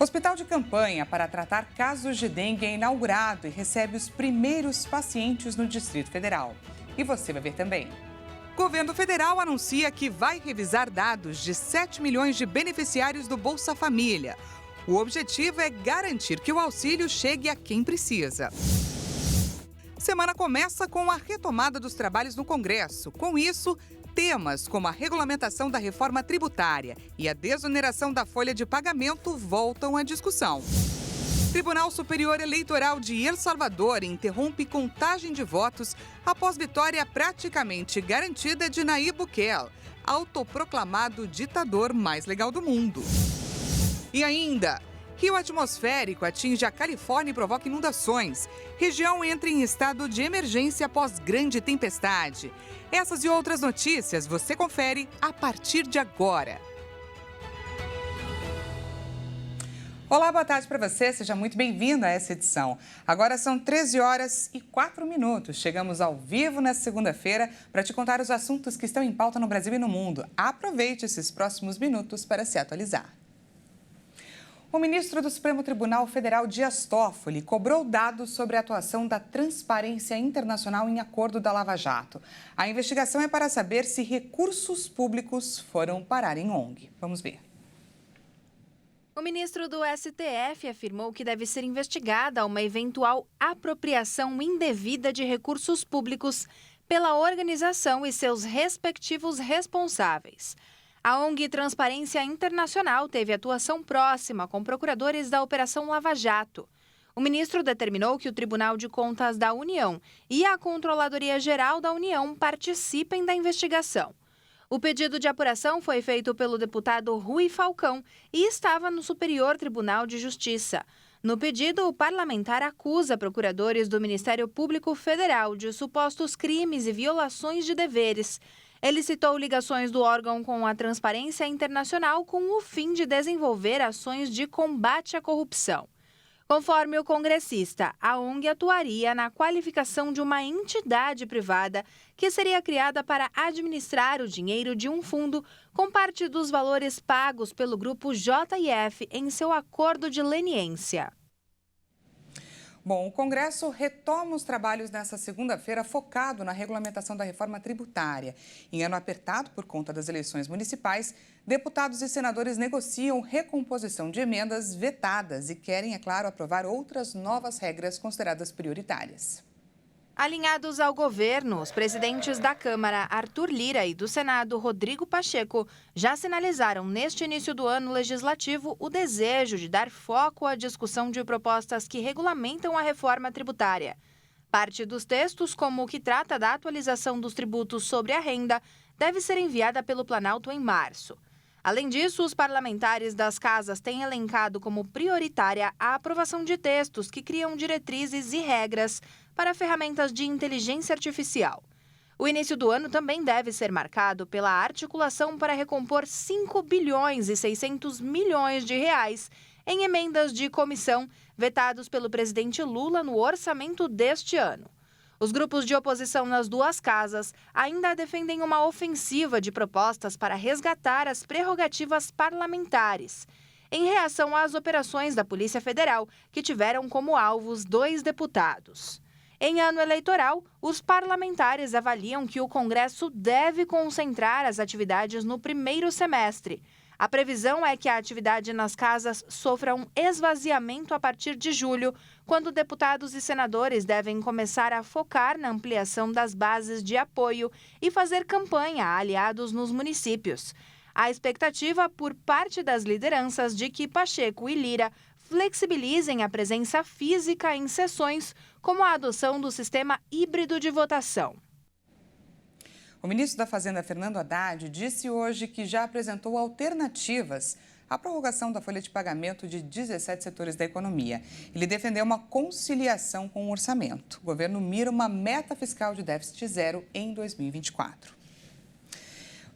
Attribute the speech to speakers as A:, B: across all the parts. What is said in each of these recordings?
A: Hospital de campanha para tratar casos de dengue é inaugurado e recebe os primeiros pacientes no Distrito Federal. E você vai ver também. Governo federal anuncia que vai revisar dados de 7 milhões de beneficiários do Bolsa Família. O objetivo é garantir que o auxílio chegue a quem precisa. Semana começa com a retomada dos trabalhos no Congresso. Com isso, temas como a regulamentação da reforma tributária e a desoneração da folha de pagamento voltam à discussão. Tribunal Superior Eleitoral de El Salvador interrompe contagem de votos após vitória praticamente garantida de Nayib Bukele, autoproclamado ditador mais legal do mundo. E ainda, rio atmosférico atinge a Califórnia e provoca inundações. Região entra em estado de emergência após grande tempestade. Essas e outras notícias você confere a partir de agora. Olá, boa tarde para você. Seja muito bem-vindo a essa edição. Agora são 13 horas e 4 minutos. Chegamos ao vivo nesta segunda-feira para te contar os assuntos que estão em pauta no Brasil e no mundo. Aproveite esses próximos minutos para se atualizar. O ministro do Supremo Tribunal Federal, Dias Toffoli, cobrou dados sobre a atuação da Transparência Internacional em acordo da Lava Jato. A investigação é para saber se recursos públicos foram parar em ONG. Vamos ver.
B: O ministro do STF afirmou que deve ser investigada uma eventual apropriação indevida de recursos públicos pela organização e seus respectivos responsáveis. A ONG Transparência Internacional teve atuação próxima com procuradores da Operação Lava Jato. O ministro determinou que o Tribunal de Contas da União e a Controladoria Geral da União participem da investigação. O pedido de apuração foi feito pelo deputado Rui Falcão e estava no Superior Tribunal de Justiça. No pedido, o parlamentar acusa procuradores do Ministério Público Federal de supostos crimes e violações de deveres. Ele citou ligações do órgão com a Transparência Internacional com o fim de desenvolver ações de combate à corrupção. Conforme o congressista, a ONG atuaria na qualificação de uma entidade privada que seria criada para administrar o dinheiro de um fundo com parte dos valores pagos pelo grupo JF em seu acordo de leniência.
A: Bom, o Congresso retoma os trabalhos nesta segunda-feira focado na regulamentação da reforma tributária. Em ano apertado por conta das eleições municipais, deputados e senadores negociam recomposição de emendas vetadas e querem, é claro, aprovar outras novas regras consideradas prioritárias.
B: Alinhados ao governo, os presidentes da Câmara, Arthur Lira, e do Senado, Rodrigo Pacheco, já sinalizaram neste início do ano legislativo o desejo de dar foco à discussão de propostas que regulamentam a reforma tributária. Parte dos textos, como o que trata da atualização dos tributos sobre a renda, deve ser enviada pelo Planalto em março. Além disso, os parlamentares das casas têm elencado como prioritária a aprovação de textos que criam diretrizes e regras para ferramentas de inteligência artificial. O início do ano também deve ser marcado pela articulação para recompor 5 bilhões e 600 milhões de reais em emendas de comissão vetados pelo presidente Lula no orçamento deste ano. Os grupos de oposição nas duas casas ainda defendem uma ofensiva de propostas para resgatar as prerrogativas parlamentares, em reação às operações da Polícia Federal, que tiveram como alvos 2 deputados. Em ano eleitoral, os parlamentares avaliam que o Congresso deve concentrar as atividades no primeiro semestre. A previsão é que a atividade nas casas sofra um esvaziamento a partir de julho, quando deputados e senadores devem começar a focar na ampliação das bases de apoio e fazer campanha a aliados nos municípios. A expectativa por parte das lideranças de que Pacheco e Lira flexibilizem a presença física em sessões, como a adoção do sistema híbrido de votação.
A: O ministro da Fazenda, Fernando Haddad, disse hoje que já apresentou alternativas à prorrogação da folha de pagamento de 17 setores da economia. Ele defendeu uma conciliação com o orçamento. O governo mira uma meta fiscal de déficit zero em 2024.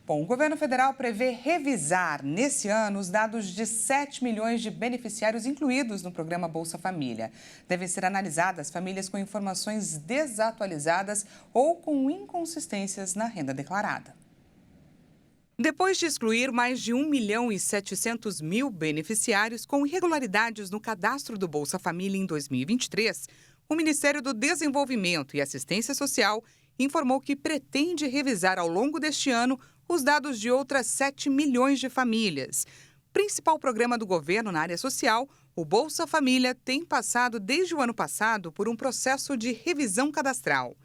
A: Bom, o governo federal prevê revisar nesse ano os dados de 7 milhões de beneficiários incluídos no programa Bolsa Família. Devem ser analisadas famílias com informações desatualizadas ou com inconsistências na renda declarada. Depois de excluir mais de 1.700.000 beneficiários com irregularidades no cadastro do Bolsa Família em 2023, o Ministério do Desenvolvimento e Assistência Social informou que pretende revisar ao longo deste ano os dados de outras 7 milhões de famílias. Principal programa do governo na área social, o Bolsa Família tem passado desde o ano passado por um processo de revisão cadastral.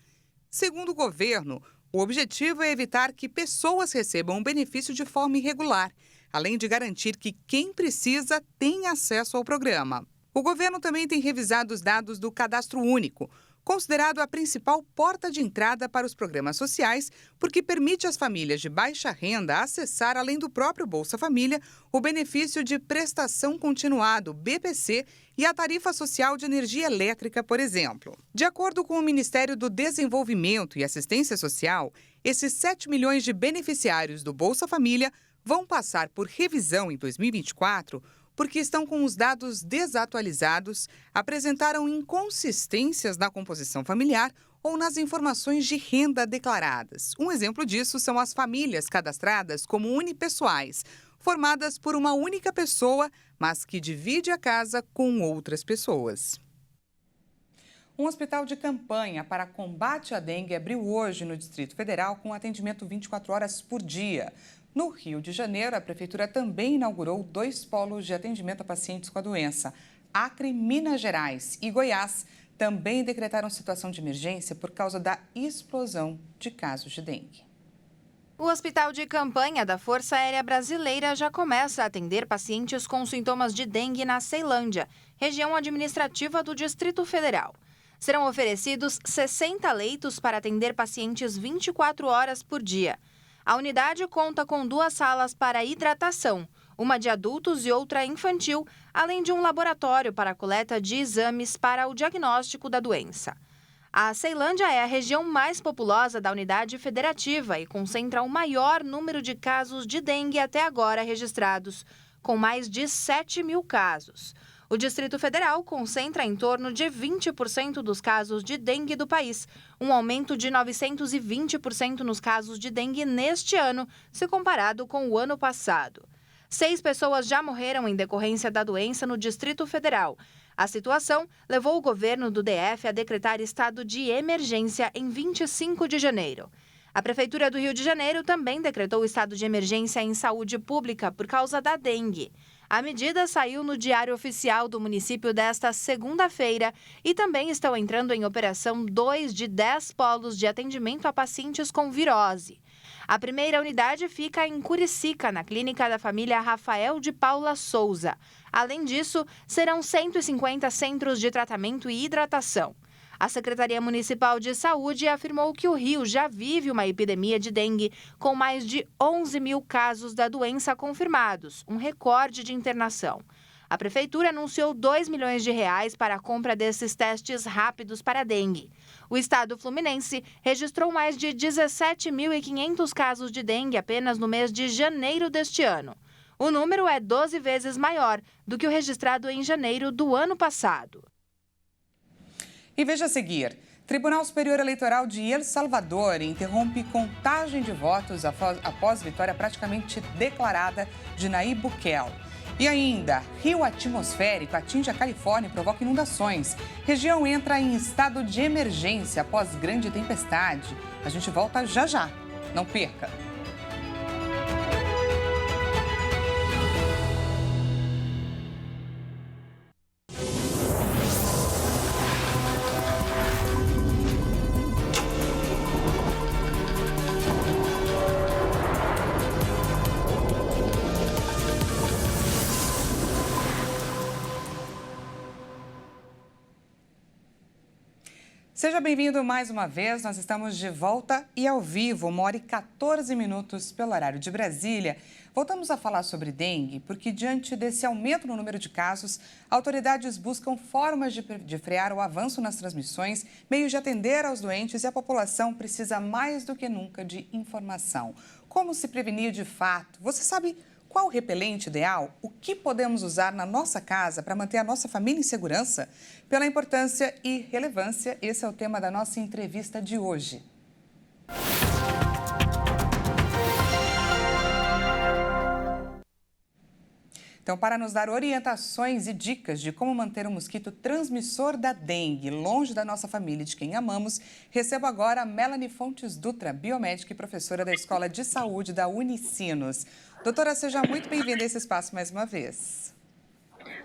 A: Segundo o governo, o objetivo é evitar que pessoas recebam o benefício de forma irregular, além de garantir que quem precisa tenha acesso ao programa. O governo também tem revisado os dados do Cadastro Único, considerado a principal porta de entrada para os programas sociais, porque permite às famílias de baixa renda acessar, além do próprio Bolsa Família, o benefício de prestação continuado, BPC, e a tarifa social de energia elétrica, por exemplo. De acordo com o Ministério do Desenvolvimento e Assistência Social, esses 7 milhões de beneficiários do Bolsa Família vão passar por revisão em 2024 porque estão com os dados desatualizados, apresentaram inconsistências na composição familiar ou nas informações de renda declaradas. Um exemplo disso são as famílias cadastradas como unipessoais, formadas por uma única pessoa, mas que divide a casa com outras pessoas. Um hospital de campanha para combate à dengue abriu hoje no Distrito Federal com atendimento 24 horas por dia. No Rio de Janeiro, a Prefeitura também inaugurou 2 polos de atendimento a pacientes com a doença. Acre, Minas Gerais e Goiás também decretaram situação de emergência por causa da explosão de casos de dengue.
B: O Hospital de Campanha da Força Aérea Brasileira já começa a atender pacientes com sintomas de dengue na Ceilândia, região administrativa do Distrito Federal. Serão oferecidos 60 leitos para atender pacientes 24 horas por dia. A unidade conta com 2 salas para hidratação, uma de adultos e outra infantil, além de um laboratório para a coleta de exames para o diagnóstico da doença. A Ceilândia é a região mais populosa da unidade federativa e concentra o maior número de casos de dengue até agora registrados, com mais de 7 mil casos. O Distrito Federal concentra em torno de 20% dos casos de dengue do país, um aumento de 920% nos casos de dengue neste ano, se comparado com o ano passado. 6 pessoas já morreram em decorrência da doença no Distrito Federal. A situação levou o governo do DF a decretar estado de emergência em 25 de janeiro. A Prefeitura do Rio de Janeiro também decretou estado de emergência em saúde pública por causa da dengue. A medida saiu no Diário Oficial do município desta segunda-feira e também estão entrando em operação 2 de 10 polos de atendimento a pacientes com virose. A primeira unidade fica em Curicica, na clínica da família Rafael de Paula Souza. Além disso, serão 150 centros de tratamento e hidratação. A Secretaria Municipal de Saúde afirmou que o Rio já vive uma epidemia de dengue, com mais de 11 mil casos da doença confirmados, um recorde de internação. A Prefeitura anunciou R$2 milhões para a compra desses testes rápidos para dengue. O estado fluminense registrou mais de 17.500 casos de dengue apenas no mês de janeiro deste ano. O número é 12 vezes maior do que o registrado em janeiro do ano passado.
A: E veja a seguir, Tribunal Superior Eleitoral de El Salvador interrompe contagem de votos após vitória praticamente declarada de Nayib Bukele. E ainda, rio atmosférico atinge a Califórnia e provoca inundações. Região entra em estado de emergência após grande tempestade. A gente volta já já. Não perca! Seja bem-vindo mais uma vez, nós estamos de volta e ao vivo, 1h14 pelo horário de Brasília. Voltamos a falar sobre dengue, porque diante desse aumento no número de casos, autoridades buscam formas de frear o avanço nas transmissões, meios de atender aos doentes e a população precisa mais do que nunca de informação. Como se prevenir de fato? Você sabe qual o repelente ideal? O que podemos usar na nossa casa para manter a nossa família em segurança? Pela importância e relevância, esse é o tema da nossa entrevista de hoje. Então, para nos dar orientações e dicas de como manter o mosquito transmissor da dengue longe da nossa família e de quem amamos, recebo agora a Melanie Fontes Dutra, biomédica e professora da Escola de Saúde da Unicinos. Doutora, seja muito bem-vinda a esse espaço mais uma vez.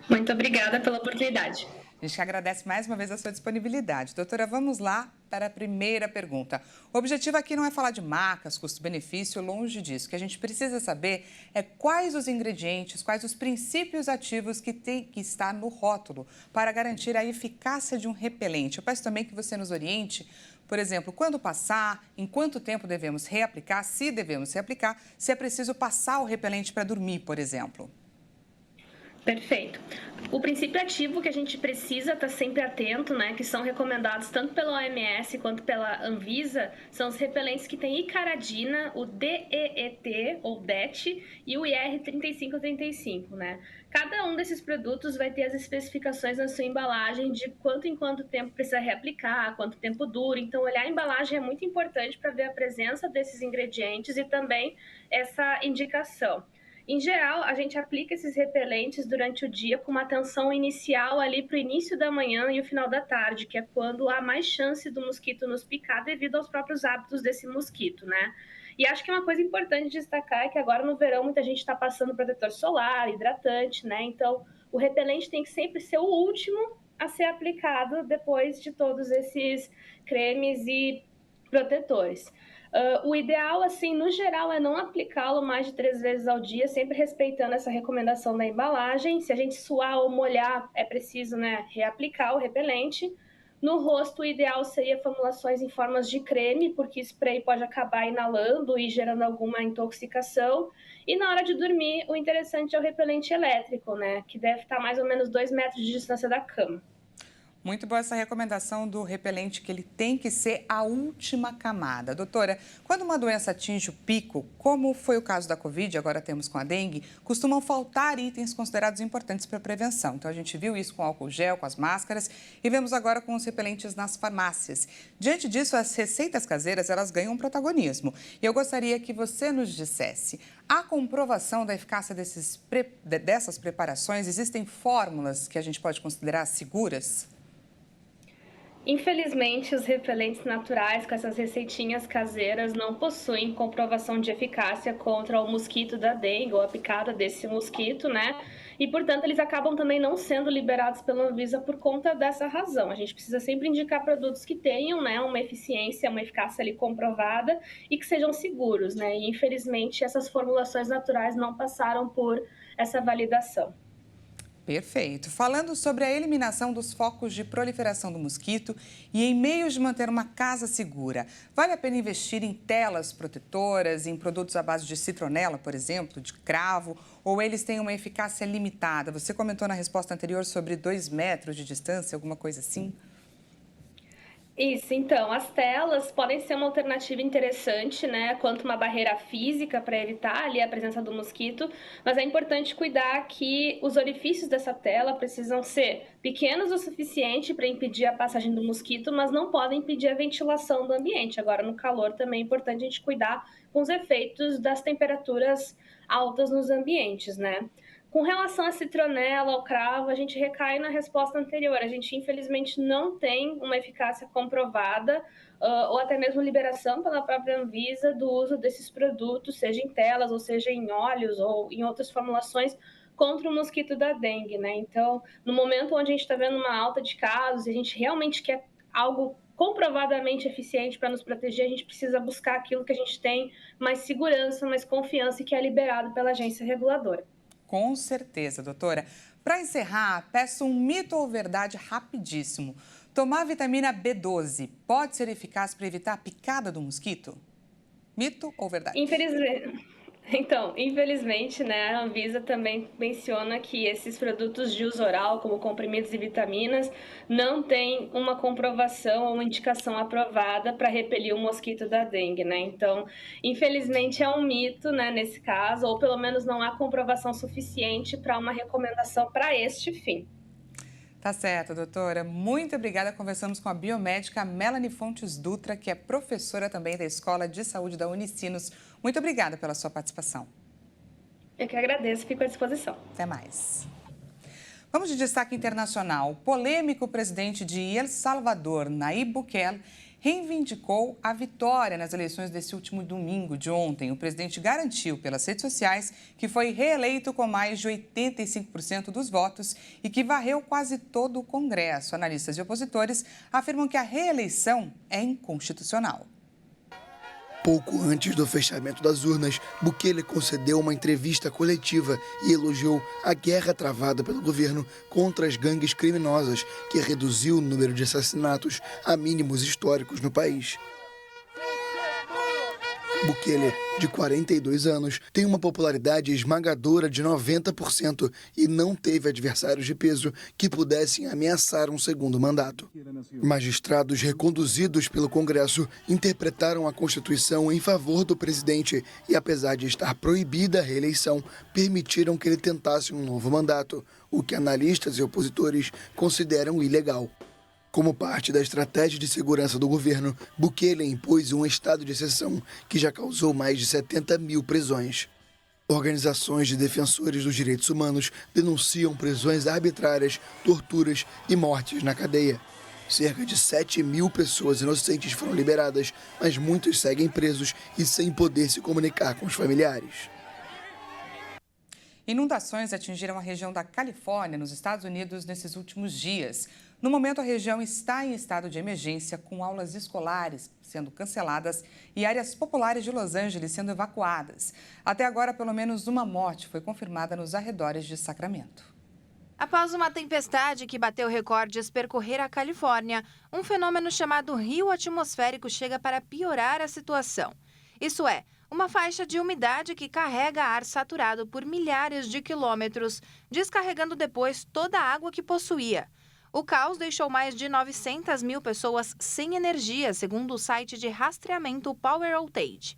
C: Muito obrigada pela oportunidade.
A: A gente agradece mais uma vez a sua disponibilidade. Doutora, vamos lá para a primeira pergunta. O objetivo aqui não é falar de marcas, custo-benefício, longe disso. O que a gente precisa saber é quais os ingredientes, quais os princípios ativos que tem que estar no rótulo para garantir a eficácia de um repelente. Eu peço também que você nos oriente, por exemplo, quando passar, em quanto tempo devemos reaplicar, se devemos reaplicar, se é preciso passar o repelente para dormir, por exemplo.
C: Perfeito. O princípio ativo que a gente precisa estar sempre atento, né, que são recomendados tanto pela OMS quanto pela Anvisa, são os repelentes que têm icaradina, o DEET ou DET e o IR3535, né? Cada um desses produtos vai ter as especificações na sua embalagem de quanto em quanto tempo precisa reaplicar, quanto tempo dura. Então, olhar a embalagem é muito importante para ver a presença desses ingredientes e também essa indicação. Em geral, a gente aplica esses repelentes durante o dia com uma atenção inicial ali para o início da manhã e o final da tarde, que é quando há mais chance do mosquito nos picar devido aos próprios hábitos desse mosquito, né? E acho que uma coisa importante de destacar é que agora no verão muita gente está passando protetor solar, hidratante, né? Então, o repelente tem que sempre ser o último a ser aplicado depois de todos esses cremes e protetores. O ideal, assim, no geral, é não aplicá-lo mais de 3 vezes ao dia, sempre respeitando essa recomendação da embalagem. Se a gente suar ou molhar, é preciso, né, reaplicar o repelente. No rosto, o ideal seria formulações em formas de creme, porque spray pode acabar inalando e gerando alguma intoxicação. E na hora de dormir, o interessante é o repelente elétrico, né, que deve estar mais ou menos 2 metros de distância da cama.
A: Muito boa essa recomendação do repelente, que ele tem que ser a última camada. Doutora, quando uma doença atinge o pico, como foi o caso da Covid, agora temos com a dengue, costumam faltar itens considerados importantes para a prevenção. Então, a gente viu isso com o álcool gel, com as máscaras e vemos agora com os repelentes nas farmácias. Diante disso, as receitas caseiras, elas ganham um protagonismo. E eu gostaria que você nos dissesse, a comprovação da eficácia dessas preparações, existem fórmulas que a gente pode considerar seguras?
C: Infelizmente, os repelentes naturais com essas receitinhas caseiras não possuem comprovação de eficácia contra o mosquito da dengue ou a picada desse mosquito, né? E, portanto, eles acabam também não sendo liberados pela Anvisa por conta dessa razão. A gente precisa sempre indicar produtos que tenham, né, uma eficiência, uma eficácia ali comprovada e que sejam seguros, né? E, infelizmente, essas formulações naturais não passaram por essa validação.
A: Perfeito. Falando sobre a eliminação dos focos de proliferação do mosquito e em meios de manter uma casa segura, vale a pena investir em telas protetoras, em produtos à base de citronela, por exemplo, de cravo, ou eles têm uma eficácia limitada? Você comentou na resposta anterior sobre 2 metros de distância, alguma coisa assim?
C: Isso, então, as telas podem ser uma alternativa interessante, né, quanto uma barreira física para evitar ali a presença do mosquito, mas é importante cuidar que os orifícios dessa tela precisam ser pequenos o suficiente para impedir a passagem do mosquito, mas não podem impedir a ventilação do ambiente. Agora, no calor também é importante a gente cuidar com os efeitos das temperaturas altas nos ambientes, né? Com relação à citronela, ao cravo, a gente recai na resposta anterior. A gente, infelizmente, não tem uma eficácia comprovada ou até mesmo liberação pela própria Anvisa do uso desses produtos, seja em telas, ou seja em óleos, ou em outras formulações, contra o mosquito da dengue, né? Então, no momento onde a gente está vendo uma alta de casos e a gente realmente quer algo comprovadamente eficiente para nos proteger, a gente precisa buscar aquilo que a gente tem mais segurança, mais confiança e que é liberado pela agência reguladora.
A: Com certeza, doutora. Para encerrar, peço um mito ou verdade rapidíssimo. Tomar vitamina B12 pode ser eficaz para evitar a picada do mosquito? Mito ou verdade?
C: Infelizmente, né, a Anvisa também menciona que esses produtos de uso oral, como comprimidos e vitaminas, não têm uma comprovação ou uma indicação aprovada para repelir o mosquito da dengue, né? Então, infelizmente é um mito, né, nesse caso, ou pelo menos não há comprovação suficiente para uma recomendação para este fim.
A: Tá certo, doutora. Muito obrigada. Conversamos com a biomédica Melanie Fontes Dutra, que é professora também da Escola de Saúde da Unicinos. Muito obrigada pela sua participação.
C: Eu que agradeço, fico à disposição.
A: Até mais. Vamos de destaque internacional. O polêmico presidente de El Salvador, Nayib Bukele, reivindicou a vitória nas eleições desse último domingo de ontem. O presidente garantiu pelas redes sociais que foi reeleito com mais de 85% dos votos e que varreu quase todo o Congresso. Analistas e opositores afirmam que a reeleição é inconstitucional.
D: Pouco antes do fechamento das urnas, Bukele concedeu uma entrevista coletiva e elogiou a guerra travada pelo governo contra as gangues criminosas, que reduziu o número de assassinatos a mínimos históricos no país. Bukele, de 42 anos, tem uma popularidade esmagadora de 90% e não teve adversários de peso que pudessem ameaçar um segundo mandato. Magistrados reconduzidos pelo Congresso interpretaram a Constituição em favor do presidente e, apesar de estar proibida a reeleição, permitiram que ele tentasse um novo mandato, o que analistas e opositores consideram ilegal. Como parte da estratégia de segurança do governo, Bukele impôs um estado de exceção que já causou mais de 70 mil prisões. Organizações de defensores dos direitos humanos denunciam prisões arbitrárias, torturas e mortes na cadeia. Cerca de 7 mil pessoas inocentes foram liberadas, mas muitos seguem presos e sem poder se comunicar com os familiares.
A: Inundações atingiram a região da Califórnia, nos Estados Unidos, nesses últimos dias. No momento, a região está em estado de emergência, com aulas escolares sendo canceladas e áreas populares de Los Angeles sendo evacuadas. Até agora, pelo menos uma morte foi confirmada nos arredores de Sacramento.
B: Após uma tempestade que bateu recordes percorrer a Califórnia, um fenômeno chamado rio atmosférico chega para piorar a situação. Isso é, uma faixa de umidade que carrega ar saturado por milhares de quilômetros, descarregando depois toda a água que possuía. O caos deixou mais de 900 mil pessoas sem energia, segundo o site de rastreamento Power Outage.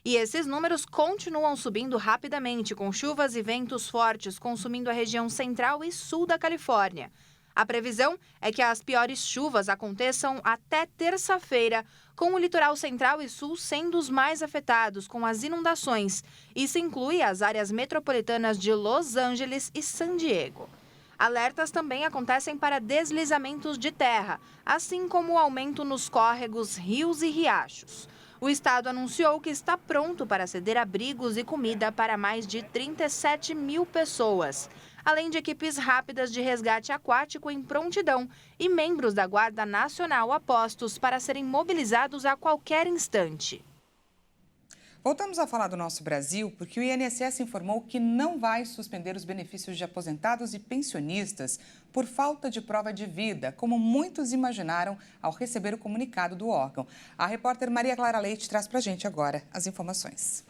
B: E esses números continuam subindo rapidamente, com chuvas e ventos fortes consumindo a região central e sul da Califórnia. A previsão é que as piores chuvas aconteçam até terça-feira, com o litoral central e sul sendo os mais afetados com as inundações. Isso inclui as áreas metropolitanas de Los Angeles e San Diego. Alertas também acontecem para deslizamentos de terra, assim como o aumento nos córregos, rios e riachos. O estado anunciou que está pronto para ceder abrigos e comida para mais de 37 mil pessoas, além de equipes rápidas de resgate aquático em prontidão e membros da Guarda Nacional a postos para serem mobilizados a qualquer instante.
A: Voltamos a falar do nosso Brasil porque o INSS informou que não vai suspender os benefícios de aposentados e pensionistas por falta de prova de vida, como muitos imaginaram ao receber o comunicado do órgão. A repórter Maria Clara Leite traz para a gente agora as informações.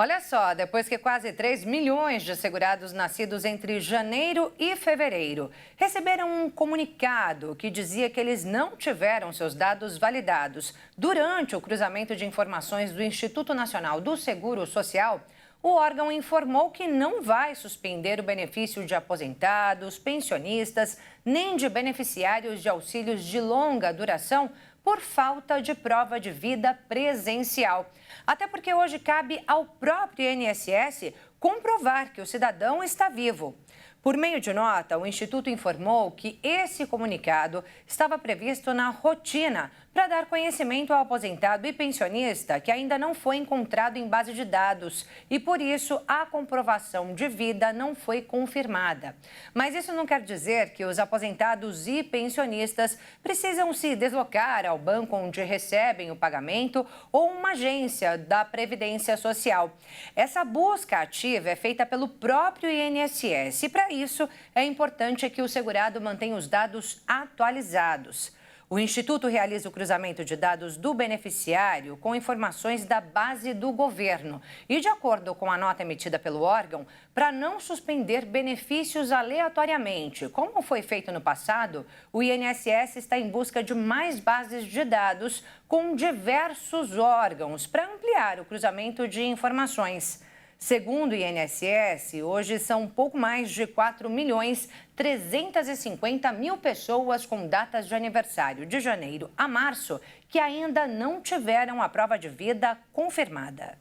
E: Olha só, depois que quase 3 milhões de segurados nascidos entre janeiro e fevereiro receberam um comunicado que dizia que eles não tiveram seus dados validados durante o cruzamento de informações do Instituto Nacional do Seguro Social, o órgão informou que não vai suspender o benefício de aposentados, pensionistas, nem de beneficiários de auxílios de longa duração por falta de prova de vida presencial. Até porque hoje cabe ao próprio INSS comprovar que o cidadão está vivo. Por meio de nota, o Instituto informou que esse comunicado estava previsto na rotina para dar conhecimento ao aposentado e pensionista que ainda não foi encontrado em base de dados e, por isso, a comprovação de vida não foi confirmada. Mas isso não quer dizer que os aposentados e pensionistas precisam se deslocar ao banco onde recebem o pagamento ou uma agência da Previdência Social. Essa busca ativa é feita pelo próprio INSS e, para isso, é importante que o segurado mantenha os dados atualizados. O Instituto realiza o cruzamento de dados do beneficiário com informações da base do governo e, de acordo com a nota emitida pelo órgão, para não suspender benefícios aleatoriamente, como foi feito no passado, o INSS está em busca de mais bases de dados com diversos órgãos para ampliar o cruzamento de informações. Segundo o INSS, hoje são um pouco mais de 4.350.000 pessoas com datas de aniversário de janeiro a março que ainda não tiveram a prova de vida confirmada.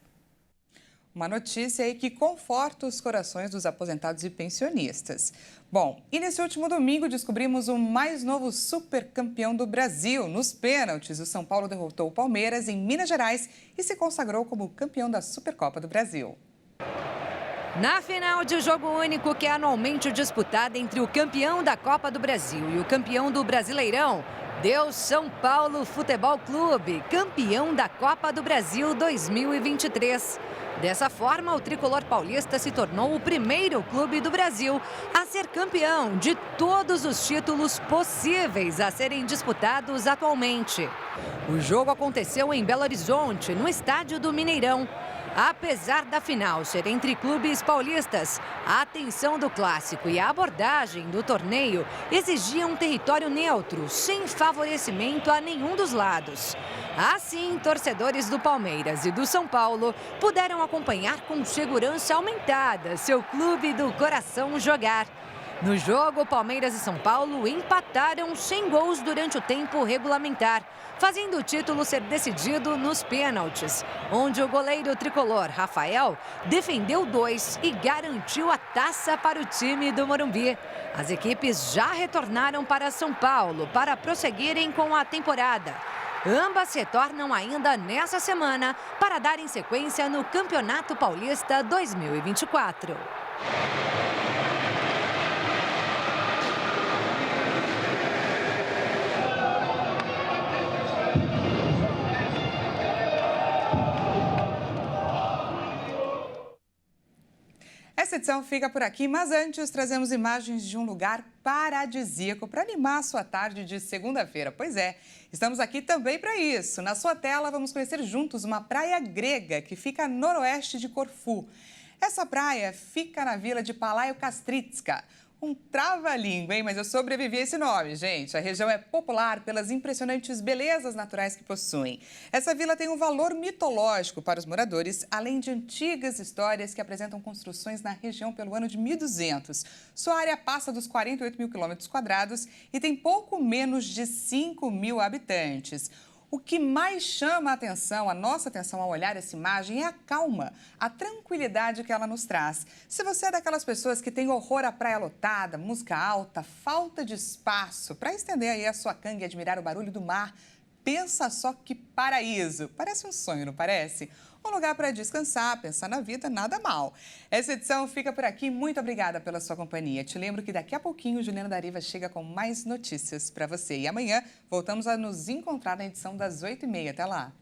A: Uma notícia aí que conforta os corações dos aposentados e pensionistas. Bom, e nesse último domingo descobrimos o mais novo supercampeão do Brasil. Nos pênaltis, o São Paulo derrotou o Palmeiras em Minas Gerais e se consagrou como campeão da Supercopa do Brasil.
F: Na final de jogo único, que é anualmente disputada entre o campeão da Copa do Brasil e o campeão do Brasileirão, deu São Paulo Futebol Clube, campeão da Copa do Brasil 2023. Dessa forma, o tricolor paulista se tornou o primeiro clube do Brasil a ser campeão de todos os títulos possíveis a serem disputados atualmente. O jogo aconteceu em Belo Horizonte, no estádio do Mineirão. Apesar da final ser entre clubes paulistas, a atenção do clássico e a abordagem do torneio exigiam um território neutro, sem favorecimento a nenhum dos lados. Assim, torcedores do Palmeiras e do São Paulo puderam acompanhar com segurança aumentada seu clube do coração jogar. No jogo, Palmeiras e São Paulo empataram sem gols durante o tempo regulamentar, fazendo o título ser decidido nos pênaltis, onde o goleiro tricolor Rafael defendeu 2 e garantiu a taça para o time do Morumbi. As equipes já retornaram para São Paulo para prosseguirem com a temporada. Ambas retornam ainda nessa semana para darem sequência no Campeonato Paulista 2024.
A: Essa edição fica por aqui, mas antes trazemos imagens de um lugar paradisíaco para animar a sua tarde de segunda-feira. Pois é, estamos aqui também para isso. Na sua tela, vamos conhecer juntos uma praia grega que fica a noroeste de Corfu. Essa praia fica na vila de Palaio Kastritska. Um trava-língua, hein? Mas eu sobrevivi a esse nome, gente. A região é popular pelas impressionantes belezas naturais que possuem. Essa vila tem um valor mitológico para os moradores, além de antigas histórias que apresentam construções na região pelo ano de 1200. Sua área passa dos 48 mil quilômetros quadrados e tem pouco menos de 5 mil habitantes. O que mais chama a nossa atenção ao olhar essa imagem é a calma, a tranquilidade que ela nos traz. Se você é daquelas pessoas que tem horror à praia lotada, música alta, falta de espaço para estender aí a sua canga e admirar o barulho do mar, pensa só que paraíso. Parece um sonho, não parece? Um lugar para descansar, pensar na vida, nada mal. Essa edição fica por aqui. Muito obrigada pela sua companhia. Te lembro que daqui a pouquinho o Juliana Dariva chega com mais notícias para você. E amanhã voltamos a nos encontrar na edição das 8h30. Até lá.